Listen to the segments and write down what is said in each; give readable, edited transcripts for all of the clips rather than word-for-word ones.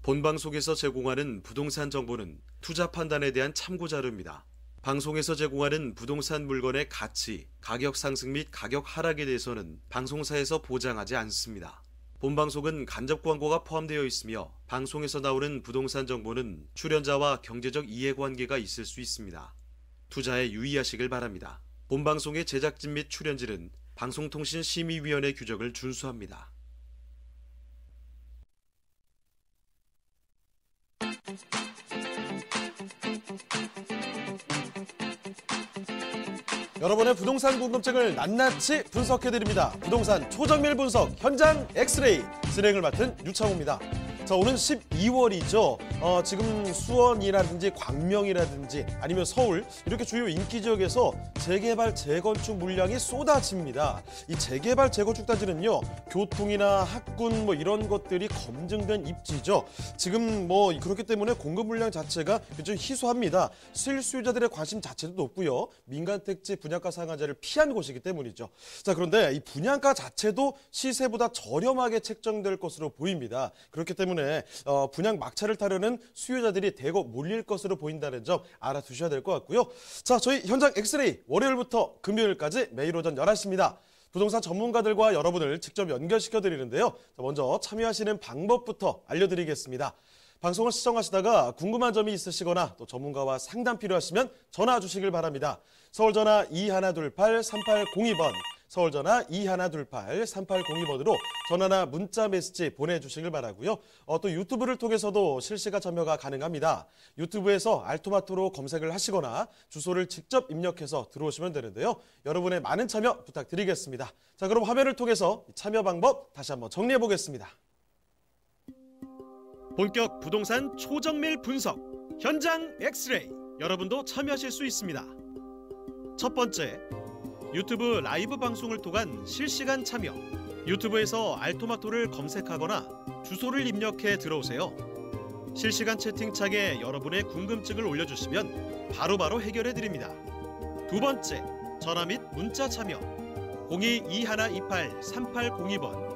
본방송에서 제공하는 부동산 정보는 투자 판단에 대한 참고 자료입니다. 방송에서 제공하는 부동산 물건의 가치, 가격 상승 및 가격 하락에 대해서는 방송사에서 보장하지 않습니다. 본방송은 간접 광고가 포함되어 있으며 방송에서 나오는 부동산 정보는 출연자와 경제적 이해관계가 있을 수 있습니다. 투자에 유의하시길 바랍니다. 본방송의 제작진 및 출연진은 방송통신심의위원회 규정을 준수합니다. 여러분의 부동산 궁금증을 낱낱이 분석해드립니다. 부동산 초정밀 분석 현장 엑스레이 진행을 맡은 유창호입니다. 자, 오는 12월이죠. 지금 수원이라든지 광명이라든지 아니면 서울 이렇게 주요 인기 지역에서 재개발, 재건축 물량이 쏟아집니다. 이 재개발, 재건축 단지는요, 교통이나 학군 이런 것들이 검증된 입지죠. 지금 그렇기 때문에 공급 물량 자체가 굉장히 희소합니다. 실수요자들의 관심 자체도 높고요. 민간 택지 분양가 상한제를 피한 곳이기 때문이죠. 자, 그런데 이 분양가 자체도 시세보다 저렴하게 책정될 것으로 보입니다. 그렇기 때문에 분양 막차를 타려는 수요자들이 대거 몰릴 것으로 보인다는 점 알아두셔야 될 것 같고요. 자, 저희 현장 엑스레이 월요일부터 금요일까지 매일 오전 11시입니다. 부동산 전문가들과 여러분을 직접 연결시켜 드리는데요. 먼저 참여하시는 방법부터 알려드리겠습니다. 방송을 시청하시다가 궁금한 점이 있으시거나 또 전문가와 상담 필요하시면 전화 주시길 바랍니다. 서울전화 2128-3802번, 서울전화 2128-3802번으로 전화나 문자 메시지 보내주시길 바라고요. 또 유튜브를 통해서도 실시간 참여가 가능합니다. 유튜브에서 알토마토로 검색을 하시거나 주소를 직접 입력해서 들어오시면 되는데요. 여러분의 많은 참여 부탁드리겠습니다. 자, 그럼 화면을 통해서 참여 방법 다시 한번 정리해 보겠습니다. 본격 부동산 초정밀 분석 현장 엑스레이, 여러분도 참여하실 수 있습니다. 첫 번째, 유튜브 라이브 방송을 통한 실시간 참여. 유튜브에서 알토마토를 검색하거나 주소를 입력해 들어오세요. 실시간 채팅창에 여러분의 궁금증을 올려주시면 바로바로 해결해 드립니다. 두 번째, 전화 및 문자 참여. 02-2128-3802번,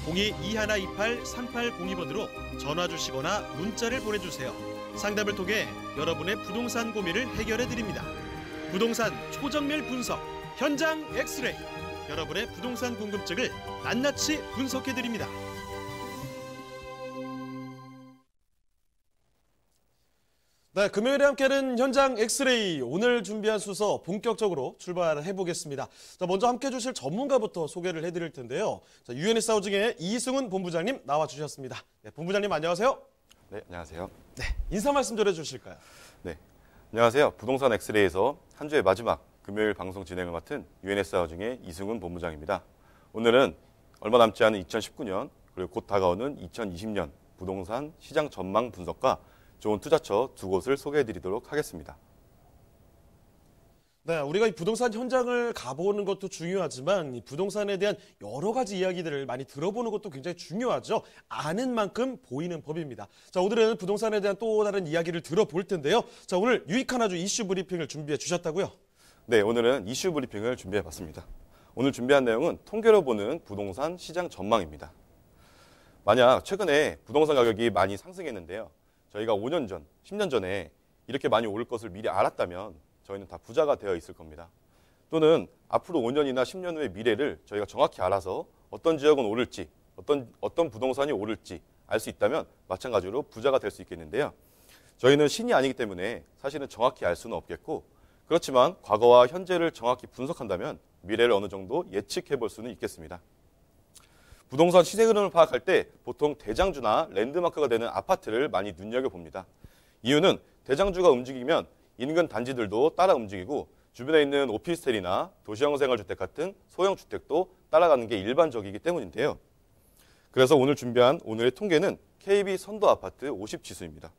02-2128-3802번으로 전화 주시거나 문자를 보내주세요. 상담을 통해 여러분의 부동산 고민을 해결해 드립니다. 부동산 초정밀 분석 현장 엑스레이, 여러분의 부동산 궁금증을 낱낱이 분석해 드립니다. 네, 금요일에 함께하는 현장 엑스레이, 오늘 준비한 순서 본격적으로 출발해 보겠습니다. 자, 먼저 함께 해주실 전문가부터 소개를 해드릴 텐데요. 자, 유엔에스 하우징의 이승훈 본부장님 나와주셨습니다. 네, 본부장님 안녕하세요. 네, 안녕하세요. 네, 인사 말씀 좀 해주실까요? 네, 안녕하세요. 부동산 엑스레이에서 한 주의 마지막 금요일 방송 진행을 맡은 유엔에스 하우징의 이승훈 본부장입니다. 오늘은 얼마 남지 않은 2019년 그리고 곧 다가오는 2020년 부동산 시장 전망 분석과 좋은 투자처 두 곳을 소개해드리도록 하겠습니다. 네, 우리가 이 부동산 현장을 가보는 것도 중요하지만 이 부동산에 대한 여러 가지 이야기들을 많이 들어보는 것도 굉장히 중요하죠. 아는 만큼 보이는 법입니다. 자, 오늘은 부동산에 대한 또 다른 이야기를 들어볼 텐데요. 자, 오늘 유익한 아주 이슈 브리핑을 준비해 주셨다고요? 네, 오늘은 이슈 브리핑을 준비해봤습니다. 오늘 준비한 내용은 통계로 보는 부동산 시장 전망입니다. 만약 최근에 부동산 가격이 많이 상승했는데요. 저희가 5년 전, 10년 전에 이렇게 많이 오를 것을 미리 알았다면 저희는 다 부자가 되어 있을 겁니다. 또는 앞으로 5년이나 10년 후의 미래를 저희가 정확히 알아서 어떤 지역은 오를지, 어떤 부동산이 오를지 알 수 있다면 마찬가지로 부자가 될 수 있겠는데요. 저희는 신이 아니기 때문에 사실은 정확히 알 수는 없겠고, 그렇지만 과거와 현재를 정확히 분석한다면 미래를 어느 정도 예측해 볼 수는 있겠습니다. 부동산 시세 흐름을 파악할 때 보통 대장주나 랜드마크가 되는 아파트를 많이 눈여겨봅니다. 이유는 대장주가 움직이면 인근 단지들도 따라 움직이고 주변에 있는 오피스텔이나 도시형 생활주택 같은 소형 주택도 따라가는 게 일반적이기 때문인데요. 그래서 오늘 준비한 오늘의 통계는 KB 선도아파트 50지수입니다.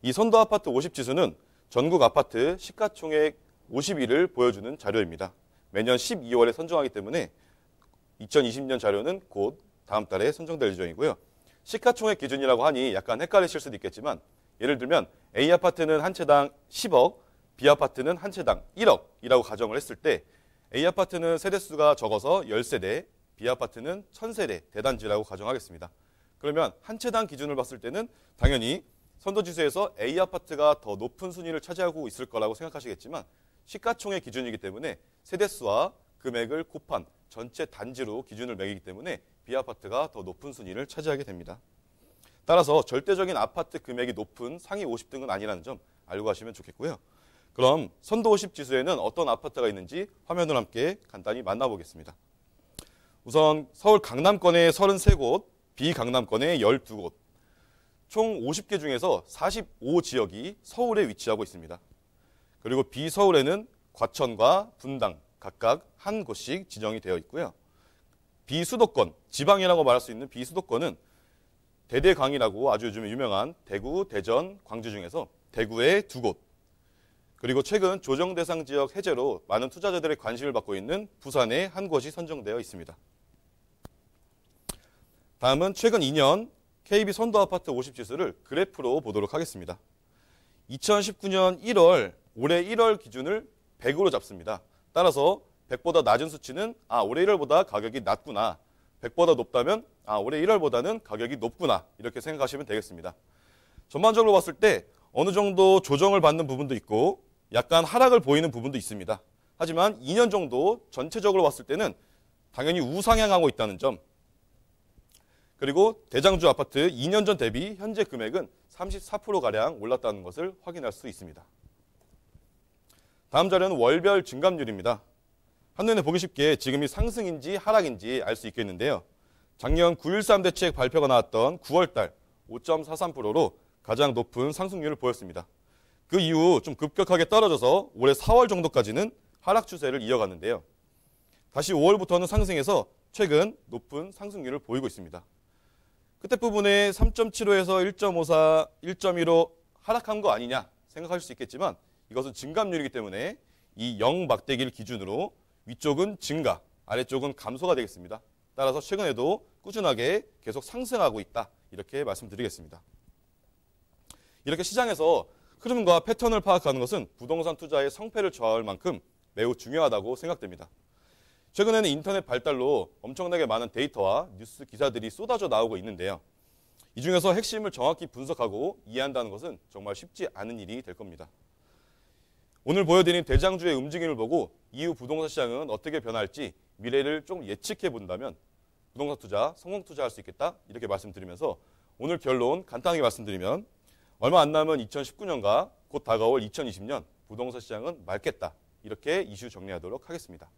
이 선도아파트 50지수는 전국 아파트 시가총액 50위를 보여주는 자료입니다. 매년 12월에 선정하기 때문에 2020년 자료는 곧 다음 달에 선정될 예정이고요. 시가총액 기준이라고 하니 약간 헷갈리실 수도 있겠지만 예를 들면 A아파트는 한 채당 10억, B아파트는 한 채당 1억이라고 가정을 했을 때 A아파트는 세대수가 적어서 10세대, B아파트는 1000세대 대단지라고 가정하겠습니다. 그러면 한 채당 기준을 봤을 때는 당연히 선도지수에서 A 아파트가 더 높은 순위를 차지하고 있을 거라고 생각하시겠지만 시가총액 기준이기 때문에 세대수와 금액을 곱한 전체 단지로 기준을 매기기 때문에 B 아파트가 더 높은 순위를 차지하게 됩니다. 따라서 절대적인 아파트 금액이 높은 상위 50등은 아니라는 점 알고 가시면 좋겠고요. 그럼 선도 50 지수에는 어떤 아파트가 있는지 화면을 함께 간단히 만나보겠습니다. 우선 서울 강남권의 33곳, 비강남권의 12곳, 총 50개 중에서 45지역이 서울에 위치하고 있습니다. 그리고 비서울에는 과천과 분당 각각 한 곳씩 지정이 되어 있고요. 비수도권, 지방이라고 말할 수 있는 비수도권은 대대광이라고 아주 요즘 유명한 대구, 대전, 광주 중에서 대구에 2곳, 그리고 최근 조정대상 지역 해제로 많은 투자자들의 관심을 받고 있는 부산에 한 곳이 선정되어 있습니다. 다음은 최근 2년 KB 선도아파트 50지수를 그래프로 보도록 하겠습니다. 2019년 1월, 올해 1월 기준을 100으로 잡습니다. 따라서 100보다 낮은 수치는 올해 1월보다 가격이 낮구나. 100보다 높다면 올해 1월보다는 가격이 높구나. 이렇게 생각하시면 되겠습니다. 전반적으로 봤을 때 어느 정도 조정을 받는 부분도 있고 약간 하락을 보이는 부분도 있습니다. 하지만 2년 정도 전체적으로 봤을 때는 당연히 우상향하고 있다는 점, 그리고 대장주 아파트 2년 전 대비 현재 금액은 34%가량 올랐다는 것을 확인할 수 있습니다. 다음 자료는 월별 증감률입니다. 한눈에 보기 쉽게 지금이 상승인지 하락인지 알 수 있겠는데요. 작년 9.13 대책 발표가 나왔던 9월달 5.43%로 가장 높은 상승률을 보였습니다. 그 이후 좀 급격하게 떨어져서 올해 4월 정도까지는 하락 추세를 이어갔는데요. 다시 5월부터는 상승해서 최근 높은 상승률을 보이고 있습니다. 끝에 부분에 3.75에서 1.54, 1.15 하락한 거 아니냐 생각하실 수 있겠지만 이것은 증감률이기 때문에 이 0 막대기를 기준으로 위쪽은 증가, 아래쪽은 감소가 되겠습니다. 따라서 최근에도 꾸준하게 계속 상승하고 있다. 이렇게 말씀드리겠습니다. 이렇게 시장에서 흐름과 패턴을 파악하는 것은 부동산 투자의 성패를 좌우할 만큼 매우 중요하다고 생각됩니다. 최근에는 인터넷 발달로 엄청나게 많은 데이터와 뉴스 기사들이 쏟아져 나오고 있는데요. 이 중에서 핵심을 정확히 분석하고 이해한다는 것은 정말 쉽지 않은 일이 될 겁니다. 오늘 보여드린 대장주의 움직임을 보고 이후 부동산 시장은 어떻게 변할지 미래를 좀 예측해 본다면 부동산 투자, 성공 투자할 수 있겠다 이렇게 말씀드리면서 오늘 결론 간단하게 말씀드리면 얼마 안 남은 2019년과 곧 다가올 2020년 부동산 시장은 맑겠다 이렇게 이슈 정리하도록 하겠습니다.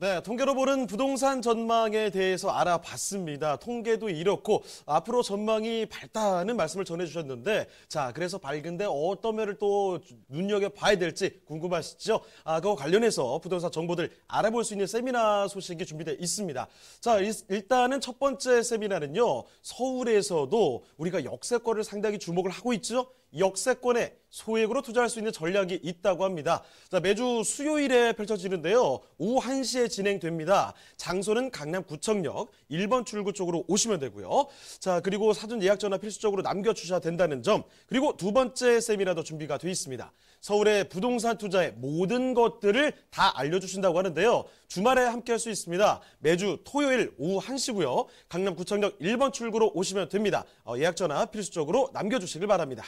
네, 통계로 보는 부동산 전망에 대해서 알아봤습니다. 통계도 이렇고 앞으로 전망이 밝다는 말씀을 전해주셨는데 자, 그래서 밝은데 어떤 면을 또 눈여겨봐야 될지 궁금하시죠? 그거 관련해서 부동산 정보들 알아볼 수 있는 세미나 소식이 준비되어 있습니다. 자, 일단은 첫 번째 세미나는요. 서울에서도 우리가 역세권을 상당히 주목을 하고 있죠? 역세권에 소액으로 투자할 수 있는 전략이 있다고 합니다. 자, 매주 수요일에 펼쳐지는데요. 오후 1시에 진행됩니다. 장소는 강남구청역 1번 출구 쪽으로 오시면 되고요. 자, 그리고 사전 예약 전화 필수적으로 남겨주셔야 된다는 점. 그리고 두 번째 세미나도 준비가 되어 있습니다. 서울의 부동산 투자의 모든 것들을 다 알려주신다고 하는데요. 주말에 함께 할 수 있습니다. 매주 토요일 오후 1시고요. 강남구청역 1번 출구로 오시면 됩니다. 예약 전화 필수적으로 남겨주시길 바랍니다.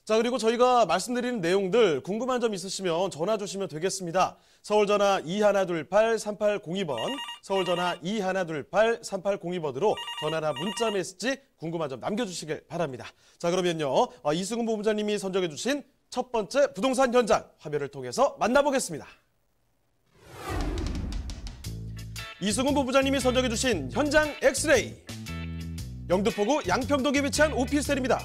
자, 그리고 저희가 말씀드리는 내용들 궁금한 점 있으시면 전화 주시면 되겠습니다. 서울전화 2128-3802번, 서울전화 2128-3802번으로 전화나 문자 메시지 궁금한 점 남겨주시길 바랍니다. 자, 그러면요. 이승훈 본부장님이 선정해 주신 첫 번째 부동산 현장 화면을 통해서 만나보겠습니다. 이승훈 본부장님이 선정해 주신 현장 엑스레이. 영등포구 양평동에 위치한 오피스텔입니다.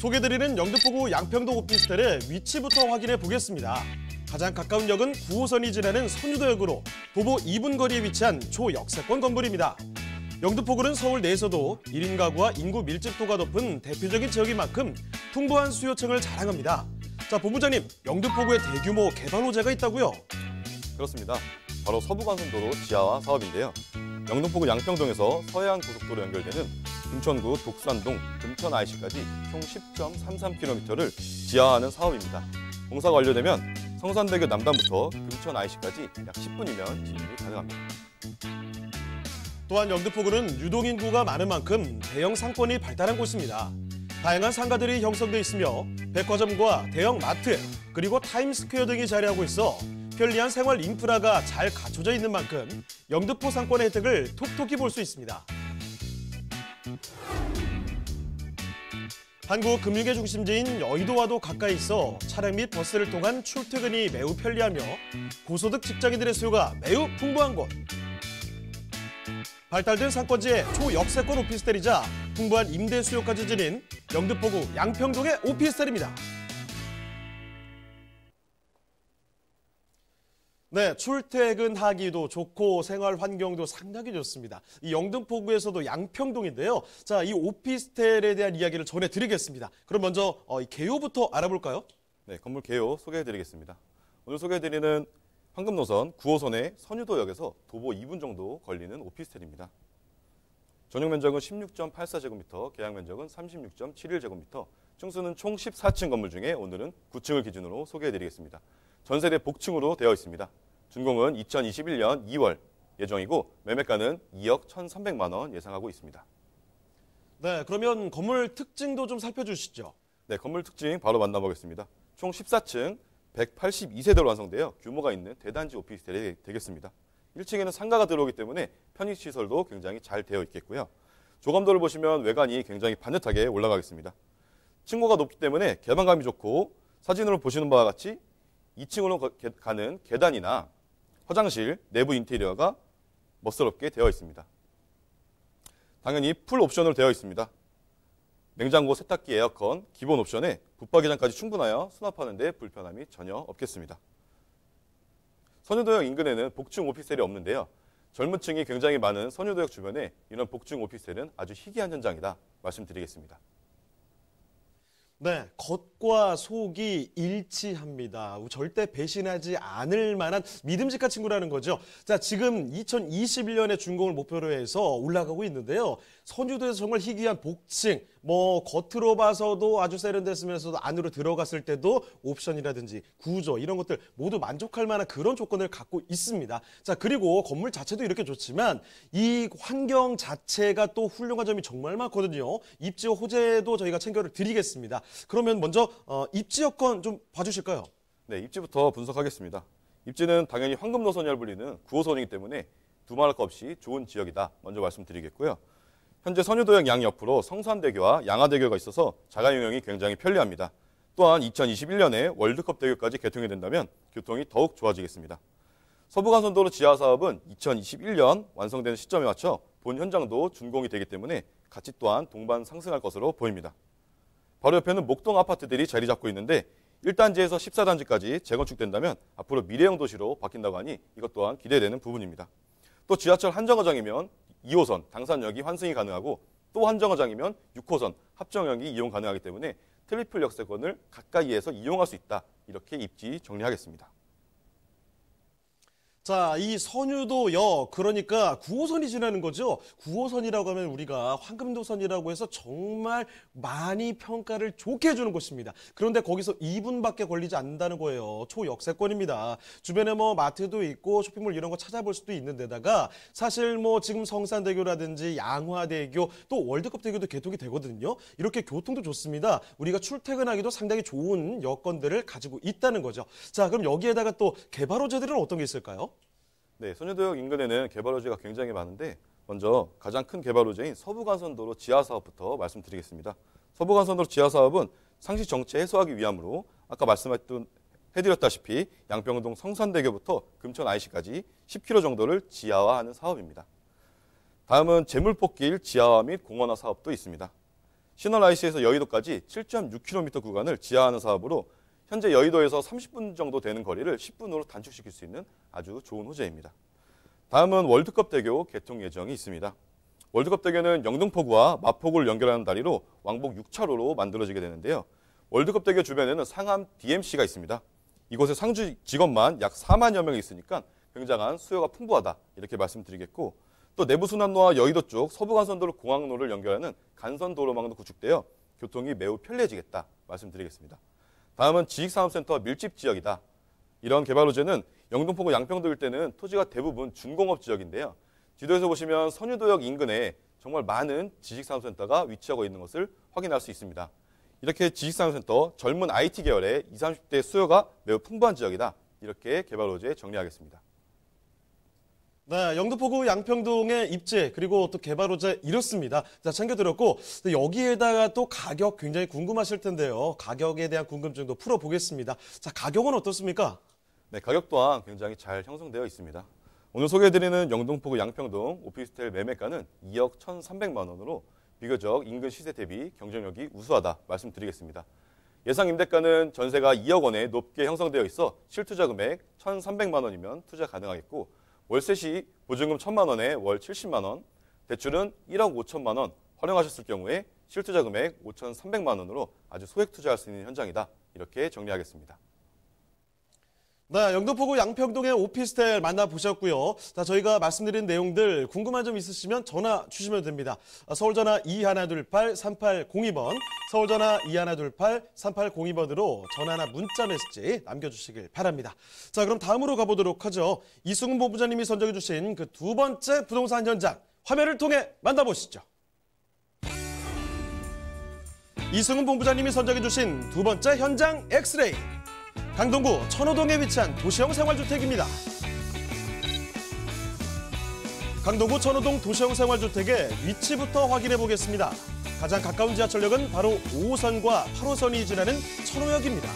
소개드리는 영등포구 양평동 오피스텔의 위치부터 확인해 보겠습니다. 가장 가까운 역은 9호선이 지나는 선유도역으로 도보 2분 거리에 위치한 초역세권 건물입니다. 영등포구는 서울 내에서도 1인 가구와 인구 밀집도가 높은 대표적인 지역인 만큼 풍부한 수요층을 자랑합니다. 자, 본부장님, 영등포구에 대규모 개발 호재가 있다고요? 그렇습니다. 바로 서부간선도로 지하화 사업인데요. 영등포구 양평동에서 서해안고속도로 연결되는 금천구 독산동, 금천 IC까지 총 10.33km를 지하화하는 사업입니다. 공사가 완료되면 성산대교 남단부터 금천 IC까지 약 10분이면 진입이 가능합니다. 또한 영등포구는 유동인구가 많은 만큼 대형 상권이 발달한 곳입니다. 다양한 상가들이 형성돼 있으며 백화점과 대형 마트, 그리고 타임스퀘어 등이 자리하고 있어 편리한 생활 인프라가 잘 갖춰져 있는 만큼 영등포 상권의 혜택을 톡톡히 볼 수 있습니다. 한국 금융의 중심지인 여의도와도 가까이 있어 차량 및 버스를 통한 출퇴근이 매우 편리하며 고소득 직장인들의 수요가 매우 풍부한 곳. 발달된 상권지의 초역세권 오피스텔이자 풍부한 임대 수요까지 지닌 영등포구 양평동의 오피스텔입니다. 네, 출퇴근하기도 좋고 생활 환경도 상당히 좋습니다. 이 영등포구에서도 양평동인데요. 자, 이 오피스텔에 대한 이야기를 전해드리겠습니다. 그럼 먼저 이 개요부터 알아볼까요? 네, 건물 개요 소개해드리겠습니다. 오늘 소개해드리는 황금노선 9호선의 선유도역에서 도보 2분 정도 걸리는 오피스텔입니다. 전용 면적은 16.84제곱미터, 계약 면적은 36.71제곱미터, 층수는 총 14층 건물 중에 오늘은 9층을 기준으로 소개해드리겠습니다. 전세대 복층으로 되어 있습니다. 준공은 2021년 2월 예정이고 매매가는 2억 1,300만 원 예상하고 있습니다. 네, 그러면 건물 특징도 좀 살펴주시죠. 네, 건물 특징 바로 만나보겠습니다. 총 14층 182세대로 완성되어 규모가 있는 대단지 오피스텔이 되겠습니다. 1층에는 상가가 들어오기 때문에 편의시설도 굉장히 잘 되어 있겠고요. 조감도를 보시면 외관이 굉장히 반듯하게 올라가겠습니다. 층고가 높기 때문에 개방감이 좋고 사진으로 보시는 바와 같이 2층으로 가는 계단이나 화장실, 내부 인테리어가 멋스럽게 되어 있습니다. 당연히 풀 옵션으로 되어 있습니다. 냉장고, 세탁기, 에어컨, 기본 옵션에 붙박이장까지 충분하여 수납하는 데 불편함이 전혀 없겠습니다. 선유도역 인근에는 복층 오피스텔이 없는데요. 젊은 층이 굉장히 많은 선유도역 주변에 이런 복층 오피스텔은 아주 희귀한 현장이다 말씀드리겠습니다. 네, 겉과 속이 일치합니다. 절대 배신하지 않을 만한 믿음직한 친구라는 거죠. 자, 지금 2021년에 준공을 목표로 해서 올라가고 있는데요. 선유도에서 정말 희귀한 복층, 겉으로 봐서도 아주 세련됐으면서도 안으로 들어갔을 때도 옵션이라든지 구조 이런 것들 모두 만족할 만한 그런 조건을 갖고 있습니다. 자, 그리고 건물 자체도 이렇게 좋지만 이 환경 자체가 또 훌륭한 점이 정말 많거든요. 입지 호재도 저희가 챙겨 드리겠습니다. 그러면 먼저 입지 여건 좀 봐주실까요? 네, 입지부터 분석하겠습니다. 입지는 당연히 황금노선이라 불리는 9호선이기 때문에 두말할 것 없이 좋은 지역이다 먼저 말씀드리겠고요. 현재 선유도역 양옆으로 성산대교와 양화대교가 있어서 자가용역이 굉장히 편리합니다. 또한 2021년에 월드컵 대교까지 개통이 된다면 교통이 더욱 좋아지겠습니다. 서부간선도로 지하 사업은 2021년 완성되는 시점에 맞춰 본 현장도 준공이 되기 때문에 가치 또한 동반 상승할 것으로 보입니다. 바로 옆에는 목동 아파트들이 자리 잡고 있는데 1단지에서 14단지까지 재건축된다면 앞으로 미래형 도시로 바뀐다고 하니 이것 또한 기대되는 부분입니다. 또 지하철 한정거장이면 2호선 당산역이 환승이 가능하고 또 한정거장이면 6호선 합정역이 이용 가능하기 때문에 트리플 역세권을 가까이에서 이용할 수 있다. 이렇게 입지 정리하겠습니다. 자, 이 선유도역, 그러니까 9호선이 지나는 거죠. 9호선이라고 하면 우리가 황금도선이라고 해서 정말 많이 평가를 좋게 해주는 곳입니다. 그런데 거기서 2분밖에 걸리지 않는다는 거예요. 초역세권입니다. 주변에 마트도 있고 쇼핑몰 이런 거 찾아볼 수도 있는 데다가 사실 지금 성산대교라든지 양화대교 또 월드컵 대교도 개통이 되거든요. 이렇게 교통도 좋습니다. 우리가 출퇴근하기도 상당히 좋은 여건들을 가지고 있다는 거죠. 자, 그럼 여기에다가 또 개발 호재들은 어떤 게 있을까요? 네, 선유도역 인근에는 개발 호재가 굉장히 많은데 먼저 가장 큰 개발 호재인 서부간선도로 지하 사업부터 말씀드리겠습니다. 서부간선도로 지하 사업은 상시 정체 해소하기 위함으로 아까 해드렸다시피 양평동 성산대교부터 금천 IC까지 10km 정도를 지하화하는 사업입니다. 다음은 제물포길 지하화 및 공원화 사업도 있습니다. 신월 IC에서 여의도까지 7.6km 구간을 지하화하는 사업으로 현재 여의도에서 30분 정도 되는 거리를 10분으로 단축시킬 수 있는 아주 좋은 호재입니다. 다음은 월드컵 대교 개통 예정이 있습니다. 월드컵 대교는 영등포구와 마포구를 연결하는 다리로 왕복 6차로로 만들어지게 되는데요. 월드컵 대교 주변에는 상암 DMC가 있습니다. 이곳에 상주 직원만 약 4만여 명이 있으니까 굉장한 수요가 풍부하다 이렇게 말씀드리겠고 또 내부순환로와 여의도 쪽 서부간선도로 공항로를 연결하는 간선도로망도 구축되어 교통이 매우 편리해지겠다 말씀드리겠습니다. 다음은 지식산업센터 밀집 지역이다. 이런 개발 호재는 영등포구 양평도 일대는 토지가 대부분 준공업 지역인데요. 지도에서 보시면 선유도역 인근에 정말 많은 지식산업센터가 위치하고 있는 것을 확인할 수 있습니다. 이렇게 지식산업센터, 젊은 IT 계열의 20, 30대 수요가 매우 풍부한 지역이다. 이렇게 개발 호재 정리하겠습니다. 네, 영등포구 양평동의 입지 그리고 또 개발 호재 이렇습니다. 자, 챙겨드렸고 여기에다가 또 가격 굉장히 궁금하실 텐데요. 가격에 대한 궁금증도 풀어보겠습니다. 자, 가격은 어떻습니까? 네, 가격 또한 굉장히 잘 형성되어 있습니다. 오늘 소개해드리는 영등포구 양평동 오피스텔 매매가는 2억 1,300만 원으로 비교적 인근 시세 대비 경쟁력이 우수하다 말씀드리겠습니다. 예상 임대가는 전세가 2억 원에 높게 형성되어 있어 실투자 금액 1,300만 원이면 투자 가능하겠고 월세 시 보증금 1,000만 원에 월 70만 원, 대출은 1억 5천만 원 활용하셨을 경우에 실투자 금액 5,300만 원으로 아주 소액 투자할 수 있는 현장이다. 이렇게 정리하겠습니다. 네, 영등포구 양평동의 오피스텔 만나보셨고요. 자, 저희가 말씀드린 내용들 궁금한 점 있으시면 전화 주시면 됩니다. 서울전화 2128-3802번, 서울전화 2128-3802번으로 전화나 문자 메시지 남겨주시길 바랍니다. 자, 그럼 다음으로 가보도록 하죠. 이승훈 본부장님이 선정해 주신 그 두 번째 부동산 현장, 화면을 통해 만나보시죠. 이승훈 본부장님이 선정해 주신 두 번째 현장 엑스레이. 강동구 천호동에 위치한 도시형 생활주택입니다. 강동구 천호동 도시형 생활주택의 위치부터 확인해 보겠습니다. 가장 가까운 지하철역은 바로 5호선과 8호선이 지나는 천호역입니다.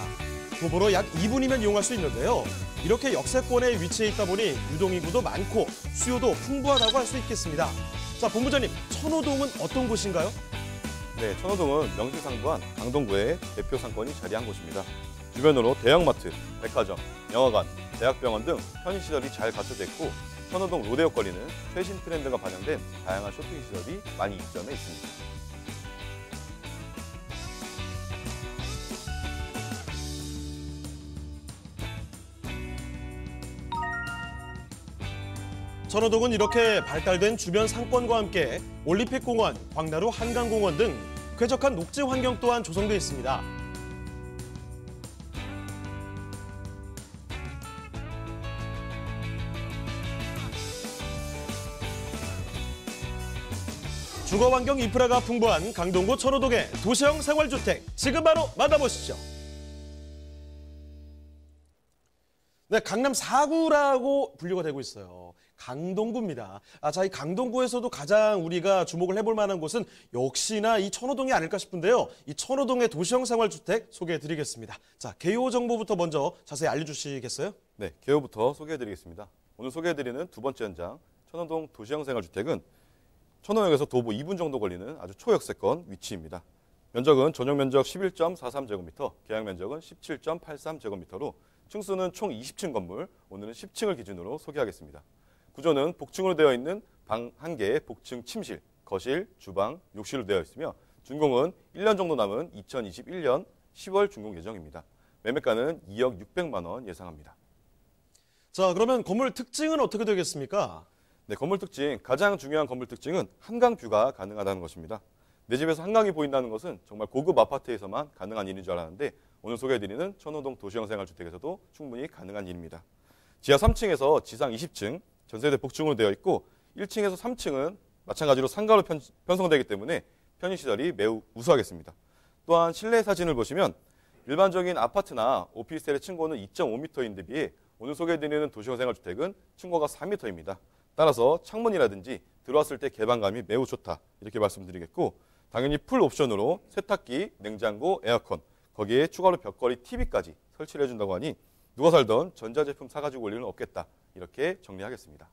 도보로 약 2분이면 이용할 수 있는데요. 이렇게 역세권에 위치해 있다 보니 유동인구도 많고 수요도 풍부하다고 할 수 있겠습니다. 자, 본부장님, 천호동은 어떤 곳인가요? 네, 천호동은 명실상부한 강동구의 대표 상권이 자리한 곳입니다. 주변으로 대형마트, 백화점, 영화관, 대학병원 등 편의시설이 잘 갖춰져 있고 천호동 로데오 거리는 최신 트렌드가 반영된 다양한 쇼핑시설이 많이 입점해 있습니다. 천호동은 이렇게 발달된 주변 상권과 함께 올림픽공원, 광나루 한강공원 등 쾌적한 녹지 환경 또한 조성되어 있습니다. 주거환경 인프라가 풍부한 강동구 천호동의 도시형 생활주택, 지금 바로 만나보시죠. 네, 강남 4구라고 분류가 되고 있어요. 강동구입니다. 자, 이 강동구에서도 가장 우리가 주목을 해볼 만한 곳은 역시나 이 천호동이 아닐까 싶은데요. 이 천호동의 도시형 생활주택 소개해드리겠습니다. 자, 개요 정보부터 먼저 자세히 알려주시겠어요? 네, 개요부터 소개해드리겠습니다. 오늘 소개해드리는 두 번째 현장, 천호동 도시형 생활주택은 천호역에서 도보 2분 정도 걸리는 아주 초역세권 위치입니다. 면적은 전용 면적 11.43제곱미터, 계약 면적은 17.83제곱미터로 층수는 총 20층 건물, 오늘은 10층을 기준으로 소개하겠습니다. 구조는 복층으로 되어 있는 방 1개, 복층 침실, 거실, 주방, 욕실로 되어 있으며 준공은 1년 정도 남은 2021년 10월 준공 예정입니다. 매매가는 2억 600만 원 예상합니다. 자, 그러면 건물 특징은 어떻게 되겠습니까? 네, 건물 특징, 가장 중요한 건물 특징은 한강 뷰가 가능하다는 것입니다. 내 집에서 한강이 보인다는 것은 정말 고급 아파트에서만 가능한 일인 줄 알았는데 오늘 소개해드리는 천호동 도시형 생활주택에서도 충분히 가능한 일입니다. 지하 3층에서 지상 20층, 전세대 복층으로 되어 있고 1층에서 3층은 마찬가지로 상가로 편성되기 때문에 편의시설이 매우 우수하겠습니다. 또한 실내 사진을 보시면 일반적인 아파트나 오피스텔의 층고는 2.5m인데 비해 오늘 소개해드리는 도시형 생활주택은 층고가 4m입니다. 따라서 창문이라든지 들어왔을 때 개방감이 매우 좋다 이렇게 말씀드리겠고 당연히 풀 옵션으로 세탁기, 냉장고, 에어컨 거기에 추가로 벽걸이 TV까지 설치를 해준다고 하니 누가 살던 전자제품 사가지고 올 일은 없겠다 이렇게 정리하겠습니다.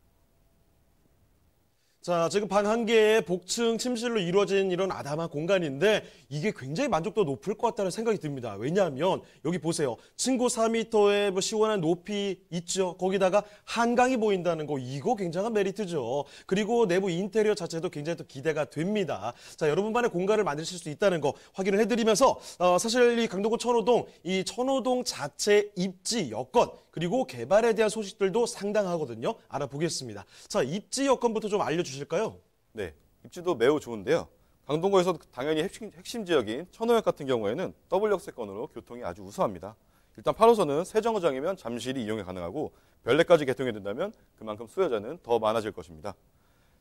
자, 지금 방 1개의 복층 침실로 이루어진 이런 아담한 공간인데 이게 굉장히 만족도가 높을 것 같다는 생각이 듭니다. 왜냐하면 여기 보세요. 층고 4m의 뭐 시원한 높이 있죠. 거기다가 한강이 보인다는 거 이거 굉장한 메리트죠. 그리고 내부 인테리어 자체도 굉장히 또 기대가 됩니다. 자, 여러분만의 공간을 만드실 수 있다는 거 확인을 해드리면서 사실 이 강동구 천호동 이 천호동 자체 입지 여건 그리고 개발에 대한 소식들도 상당하거든요. 알아보겠습니다. 자, 입지 여건부터 좀 알려주실까요? 네, 입지도 매우 좋은데요. 강동구에서 당연히 핵심 지역인 천호역 같은 경우에는 더블 역세권으로 교통이 아주 우수합니다. 일단 8호선은 세정거장이면 잠실이 이용이 가능하고 별내까지 개통이 된다면 그만큼 수요자는 더 많아질 것입니다.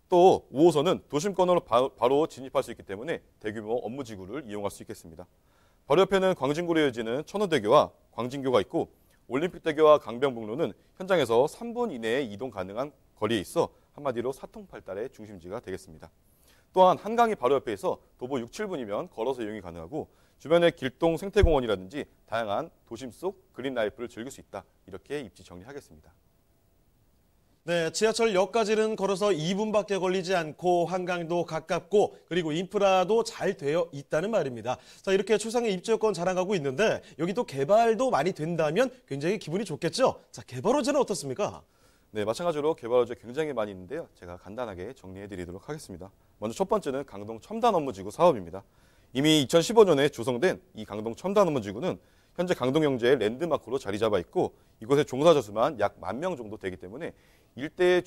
또 5호선은 도심권으로 바로 진입할 수 있기 때문에 대규모 업무지구를 이용할 수 있겠습니다. 바로 옆에는 광진구로 이어지는 천호대교와 광진교가 있고 올림픽대교와 강변북로는 현장에서 3분 이내에 이동 가능한 거리에 있어 한마디로 사통팔달의 중심지가 되겠습니다. 또한 한강이 바로 옆에 있어 도보 6, 7분이면 걸어서 이용이 가능하고 주변에 길동 생태공원이라든지 다양한 도심 속 그린 라이프를 즐길 수 있다. 이렇게 입지 정리하겠습니다. 네, 지하철역까지는 걸어서 2분밖에 걸리지 않고 한강도 가깝고 그리고 인프라도 잘 되어 있다는 말입니다. 자, 이렇게 초상의 입지 여건 자랑하고 있는데 여기 또 개발도 많이 된다면 굉장히 기분이 좋겠죠? 자, 개발 호재는 어떻습니까? 네, 마찬가지로 개발 호재 굉장히 많이 있는데요. 제가 간단하게 정리해드리도록 하겠습니다. 먼저 첫 번째는 강동 첨단 업무지구 사업입니다. 이미 2015년에 조성된 이 강동 첨단 업무지구는 현재 강동경제의 랜드마크로 자리 잡아 있고 이곳의 종사자 수만 약 10,000명 정도 되기 때문에 일대의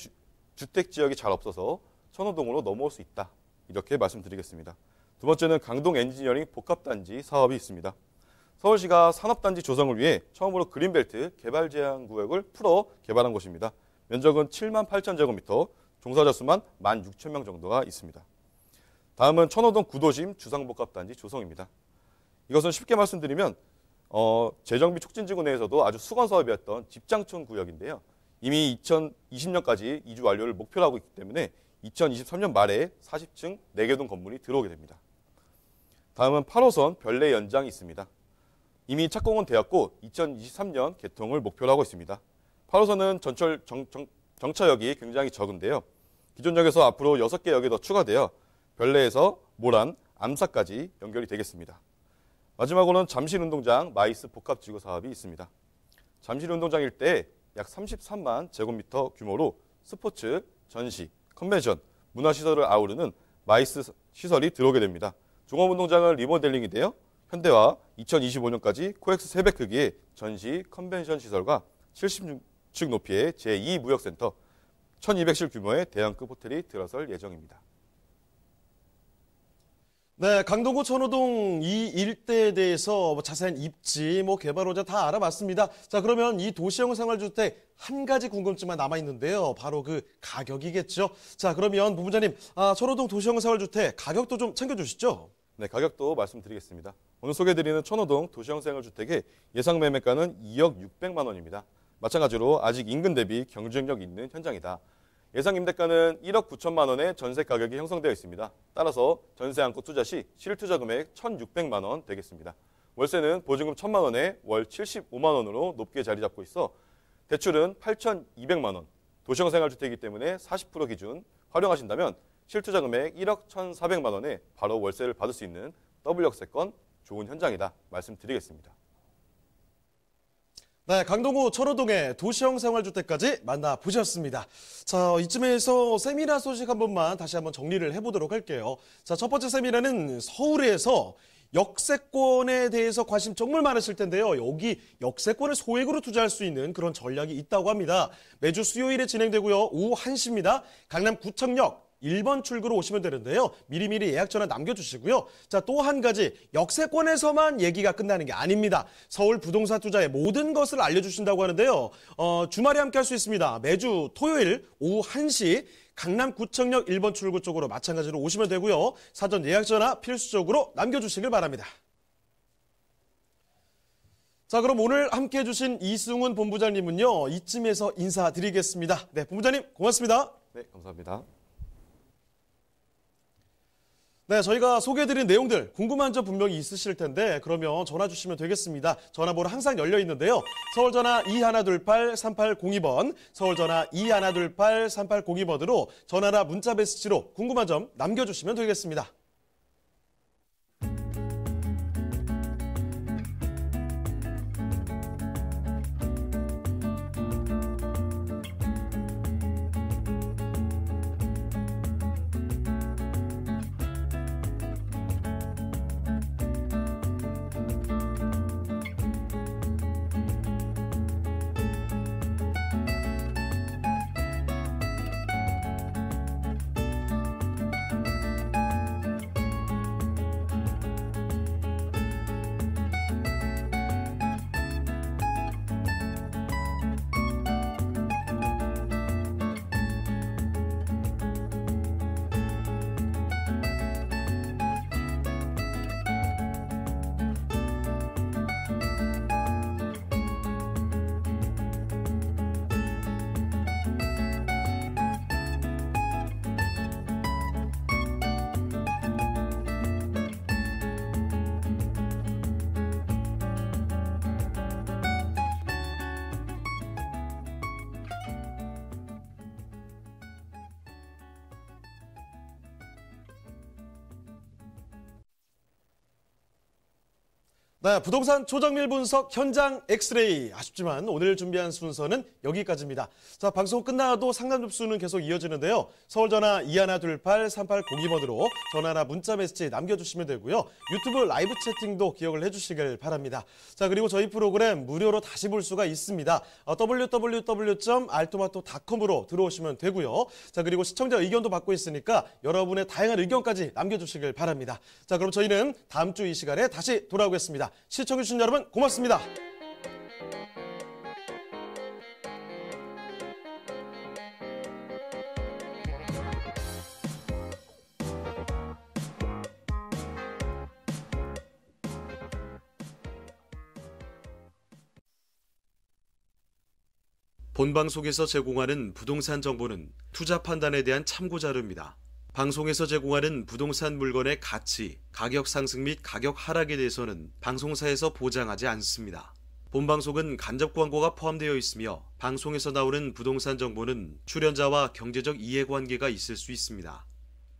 주택 지역이 잘 없어서 천호동으로 넘어올 수 있다. 이렇게 말씀드리겠습니다. 두 번째는 강동 엔지니어링 복합단지 사업이 있습니다. 서울시가 산업단지 조성을 위해 처음으로 그린벨트 개발 제한 구역을 풀어 개발한 곳입니다. 면적은 78,000제곱미터, 종사자 수만 16,000명 정도가 있습니다. 다음은 천호동 구도심 주상복합단지 조성입니다. 이것은 쉽게 말씀드리면 재정비 촉진지구 내에서도 아주 수건 사업이었던 집장촌 구역인데요. 이미 2020년까지 이주 완료를 목표로 하고 있기 때문에 2023년 말에 40층 4개 동 건물이 들어오게 됩니다. 다음은 8호선 별내 연장이 있습니다. 이미 착공은 되었고 2023년 개통을 목표로 하고 있습니다. 8호선은 정차역이 굉장히 적은데요. 기존 역에서 앞으로 6개 역이 더 추가되어 별내에서 모란, 암사까지 연결이 되겠습니다. 마지막으로는 잠실운동장 마이스 복합지구 사업이 있습니다. 잠실운동장 일대에 약 33만 제곱미터 규모로 스포츠, 전시, 컨벤션, 문화시설을 아우르는 마이스 시설이 들어오게 됩니다. 종합운동장은 리모델링이 되어 현대화 2025년까지 코엑스 3배 크기의 전시, 컨벤션 시설과 70층 높이의 제2무역센터, 1200실 규모의 대형급 호텔이 들어설 예정입니다. 네, 강동구 천호동 이 일대에 대해서 자세한 입지, 개발 호재 다 알아봤습니다. 자, 그러면 이 도시형 생활주택 한 가지 궁금증만 남아있는데요. 바로 그 가격이겠죠. 자, 그러면 본부장님, 천호동 도시형 생활주택 가격도 좀 챙겨주시죠. 네, 가격도 말씀드리겠습니다. 오늘 소개해드리는 천호동 도시형 생활주택의 예상 매매가는 2억 600만 원입니다. 마찬가지로 아직 인근 대비 경쟁력 있는 현장이다. 예상 임대가는 1억 9천만 원의 전세 가격이 형성되어 있습니다. 따라서 전세 안고 투자 시 실투자 금액 1,600만 원 되겠습니다. 월세는 보증금 1,000만 원에 월 75만 원으로 높게 자리 잡고 있어 대출은 8,200만 원, 도시형 생활주택이기 때문에 40% 기준 활용하신다면 실투자 금액 1억 1,400만 원에 바로 월세를 받을 수 있는 더블 역세권 좋은 현장이다 말씀드리겠습니다. 네, 강동구 천호동의 도시형 생활주택까지 만나보셨습니다. 자, 이쯤에서 세미나 소식 한 번만 다시 한번 정리를 해보도록 할게요. 자, 첫 번째 세미나는 서울에서 역세권에 대해서 관심 정말 많으실 텐데요. 여기 역세권을 소액으로 투자할 수 있는 그런 전략이 있다고 합니다. 매주 수요일에 진행되고요. 오후 1시입니다. 강남 구청역 1번 출구로 오시면 되는데요. 미리미리 예약 전화 남겨주시고요. 자, 또 한 가지 역세권에서만 얘기가 끝나는 게 아닙니다. 서울 부동산 투자의 모든 것을 알려주신다고 하는데요. 주말에 함께 할 수 있습니다. 매주 토요일 오후 1시 강남 구청역 1번 출구 쪽으로 마찬가지로 오시면 되고요. 사전 예약 전화 필수적으로 남겨주시길 바랍니다. 자, 그럼 오늘 함께 해주신 이승훈 본부장님은요. 이쯤에서 인사드리겠습니다. 네, 본부장님 고맙습니다. 네, 감사합니다. 네, 저희가 소개해드린 내용들 궁금한 점 분명히 있으실 텐데 그러면 전화 주시면 되겠습니다. 전화번호 항상 열려 있는데요. 서울전화 2128-3802번, 서울전화 2128-3802번으로 전화나 문자 메시지로 궁금한 점 남겨주시면 되겠습니다. 네, 부동산 초정밀 분석 현장 엑스레이. 아쉽지만 오늘 준비한 순서는 여기까지입니다. 자, 방송 끝나도 상담 접수는 계속 이어지는데요. 서울 전화 2128-3802번으로 전화나 문자 메시지 남겨주시면 되고요. 유튜브 라이브 채팅도 기억을 해주시길 바랍니다. 자, 그리고 저희 프로그램 무료로 다시 볼 수가 있습니다. www.altomato.com으로 들어오시면 되고요. 자, 그리고 시청자 의견도 받고 있으니까 여러분의 다양한 의견까지 남겨주시길 바랍니다. 자, 그럼 저희는 다음 주 이 시간에 다시 돌아오겠습니다. 시청해주신 여러분 고맙습니다. 본방송에서 제공하는 부동산 정보는 투자 판단에 대한 참고 자료입니다. 방송에서 제공하는 부동산 물건의 가치, 가격 상승 및 가격 하락에 대해서는 방송사에서 보장하지 않습니다. 본방송은 간접 광고가 포함되어 있으며 방송에서 나오는 부동산 정보는 출연자와 경제적 이해관계가 있을 수 있습니다.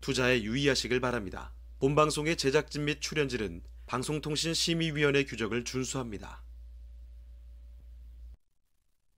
투자에 유의하시길 바랍니다. 본방송의 제작진 및 출연진은 방송통신심의위원회 규정을 준수합니다.